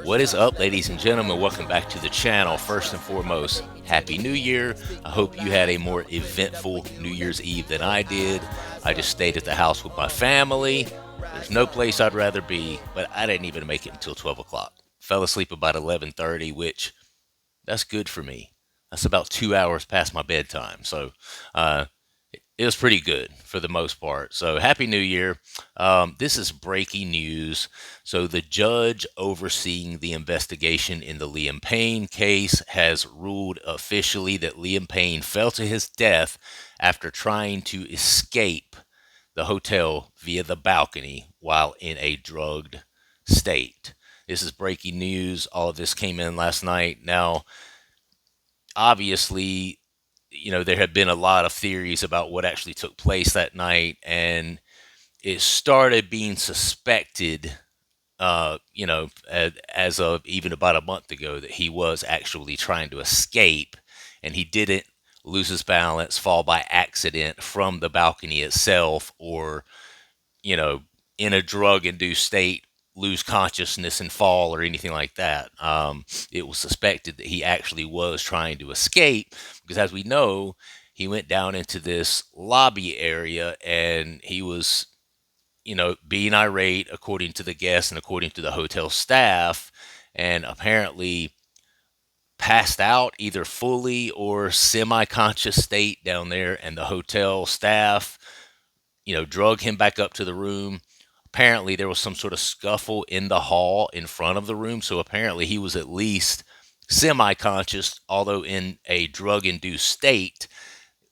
What is up, ladies and gentlemen? Welcome back to the channel. First and foremost, Happy New Year. I hope you had a more eventful New Year's Eve than I did. I just stayed at the house with my family. There's no place I'd rather be, but I didn't even make it until 12 o'clock. Fell asleep about 11:30, which that's good for me. That's about 2 hours past my bedtime. So uh, it was pretty good for the most part. So Happy New Year. This is breaking news. So the judge overseeing the investigation in the Liam Payne case has ruled officially that Liam Payne fell to his death after trying to escape the hotel via the balcony while in a drugged state. This is breaking news. All of this came in last night. Now, obviously, there have been a lot of theories about what actually took place that night, and it started being suspected, as of even about a month ago, that he was actually trying to escape, and he didn't lose his balance, fall by accident from the balcony itself, or, you know, in a drug-induced state, lose consciousness and fall or anything like that. It was suspected that he actually was trying to escape because, as we know, he went down into this lobby area and he was, being irate, according to the guests and according to the hotel staff, and apparently passed out either fully or semi-conscious state down there, and the hotel staff, drug him back up to the room. Apparently there was some sort of scuffle in the hall in front of the room, so apparently he was at least semi-conscious, although in a drug-induced state,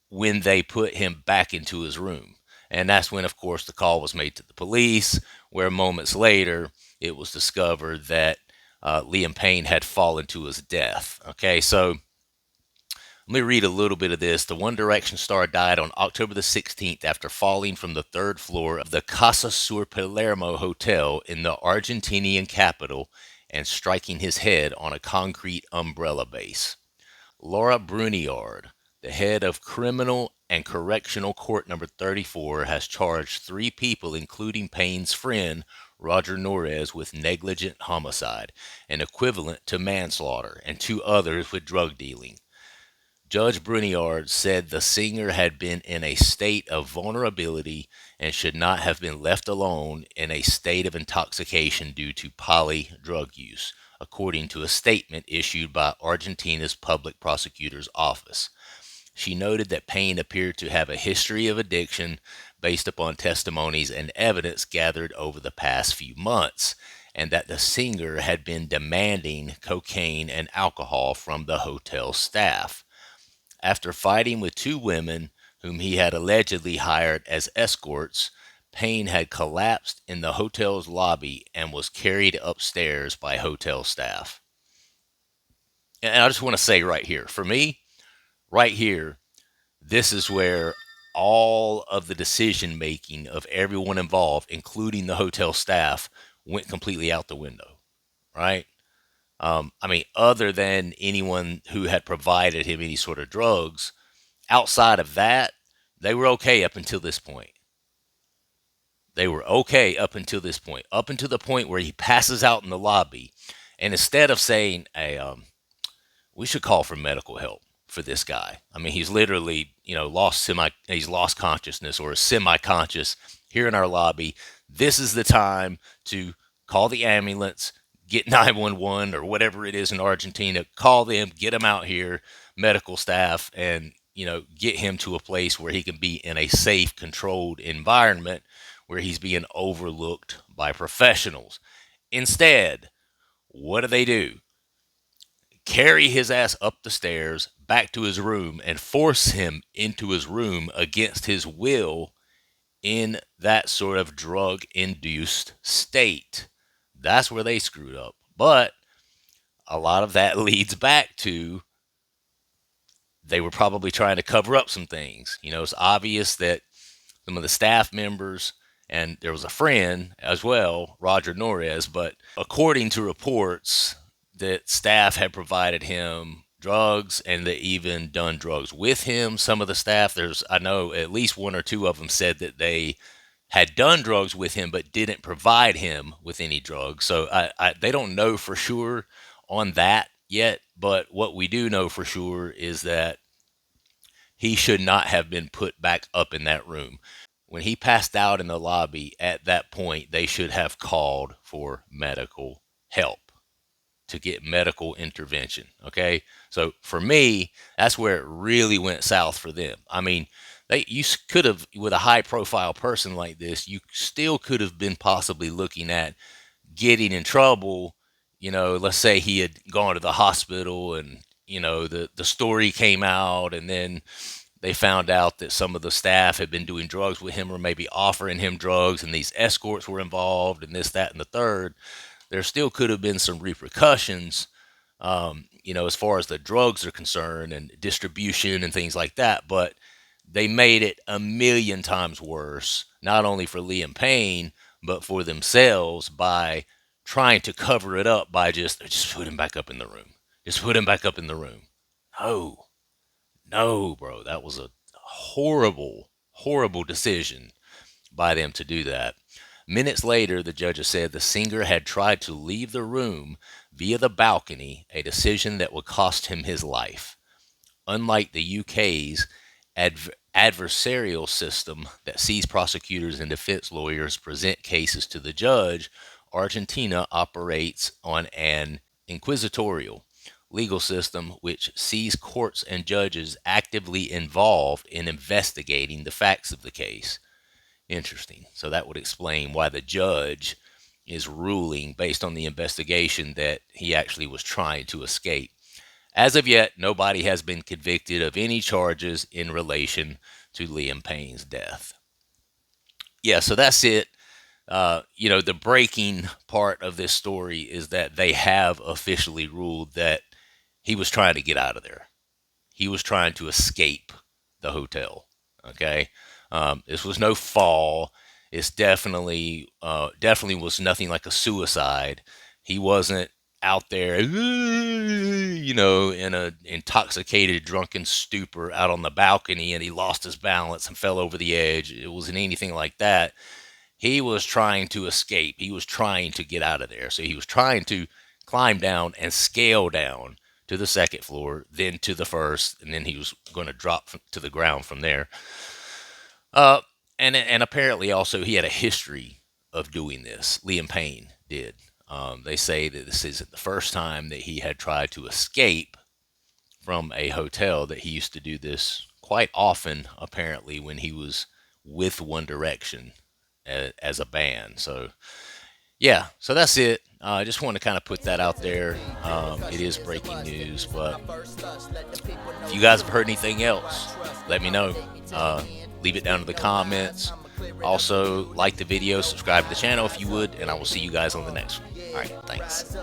when they put him back into his room. And that's when, of course, the call was made to the police, where moments later it was discovered that Liam Payne had fallen to his death. Okay, so let me read a little bit of this. The One Direction star died on October the 16th after falling from the third floor of the Casa Sur Palermo Hotel in the Argentinian capital and striking his head on a concrete umbrella base. Laura Bruniard, the head of Criminal and Correctional Court number 34, has charged three people, including Payne's friend, Roger Norres, with negligent homicide, an equivalent to manslaughter, and two others with drug dealing. Judge Bruniard said the singer had been in a state of vulnerability and should not have been left alone in a state of intoxication due to poly drug use, according to a statement issued by Argentina's public prosecutor's office. She noted that Payne appeared to have a history of addiction based upon testimonies and evidence gathered over the past few months, and that the singer had been demanding cocaine and alcohol from the hotel staff. After fighting with two women whom he had allegedly hired as escorts, Payne had collapsed in the hotel's lobby and was carried upstairs by hotel staff. And I just want to say right here, for me, right here, this is where all of the decision making of everyone involved, including the hotel staff, went completely out the window, right? Other than anyone who had provided him any sort of drugs, outside of that, they were okay up until this point. They were okay up until this point, up until the point where he passes out in the lobby. And instead of saying, hey, we should call for medical help for this guy. He's literally, he's lost consciousness or is semi-conscious here in our lobby. This is the time to call the ambulance, get 911 or whatever it is in Argentina, call them, get him out here, medical staff, and, get him to a place where he can be in a safe, controlled environment where he's being overlooked by professionals. Instead, what do? Carry his ass up the stairs back to his room and force him into his room against his will in that sort of drug-induced state. That's where they screwed up. But a lot of that leads back to they were probably trying to cover up some things. It's obvious that some of the staff members, and there was a friend as well, Roger Norres, but according to reports, that staff had provided him drugs and they even done drugs with him. Some of the staff, I know at least one or two of them said that they had done drugs with him but didn't provide him with any drugs. So they don't know for sure on that yet, but what we do know for sure is that he should not have been put back up in that room. When he passed out in the lobby, at that point, they should have called for medical help to get medical intervention. Okay. So for me, that's where it really went south for them. I mean, you could have, with a high profile person like this, you still could have been possibly looking at getting in trouble. Let's say he had gone to the hospital and, the story came out, and then they found out that some of the staff had been doing drugs with him or maybe offering him drugs, and these escorts were involved and this, that, and the third. There still could have been some repercussions, as far as the drugs are concerned and distribution and things like that. But they made it a million times worse, not only for Liam Payne, but for themselves by trying to cover it up by just put him back up in the room. Just put him back up in the room. No, no, bro. That was a horrible, horrible decision by them to do that. Minutes later, the judges said the singer had tried to leave the room via the balcony, a decision that would cost him his life. Unlike the UK's adversarial system that sees prosecutors and defense lawyers present cases to the judge, Argentina operates on an inquisitorial legal system which sees courts and judges actively involved in investigating the facts of the case. Interesting. So that would explain why the judge is ruling based on the investigation that he actually was trying to escape. As of yet, nobody has been convicted of any charges in relation to Liam Payne's death. Yeah, so that's it. The breaking part of this story is that they have officially ruled that he was trying to get out of there. He was trying to escape the hotel. Okay. This was no fall. It's definitely was nothing like a suicide. He wasn't out there, in a intoxicated, drunken stupor out on the balcony, and he lost his balance and fell over the edge. It wasn't anything like that. He was trying to escape. He was trying to get out of there. So he was trying to climb down and scale down to the second floor, then to the first, and then he was going to drop to the ground from there. Uh, and apparently also he had a history of doing this. Liam Payne did. They say that this isn't the first time that he had tried to escape from a hotel, that he used to do this quite often, apparently, when he was with One Direction as a band. So, yeah, so that's it. I just want to kind of put that out there. It is breaking news, but if you guys have heard anything else, let me know. Leave it down in the comments. Also, like the video, subscribe to the channel if you would, and I will see you guys on the next one. All right, thanks.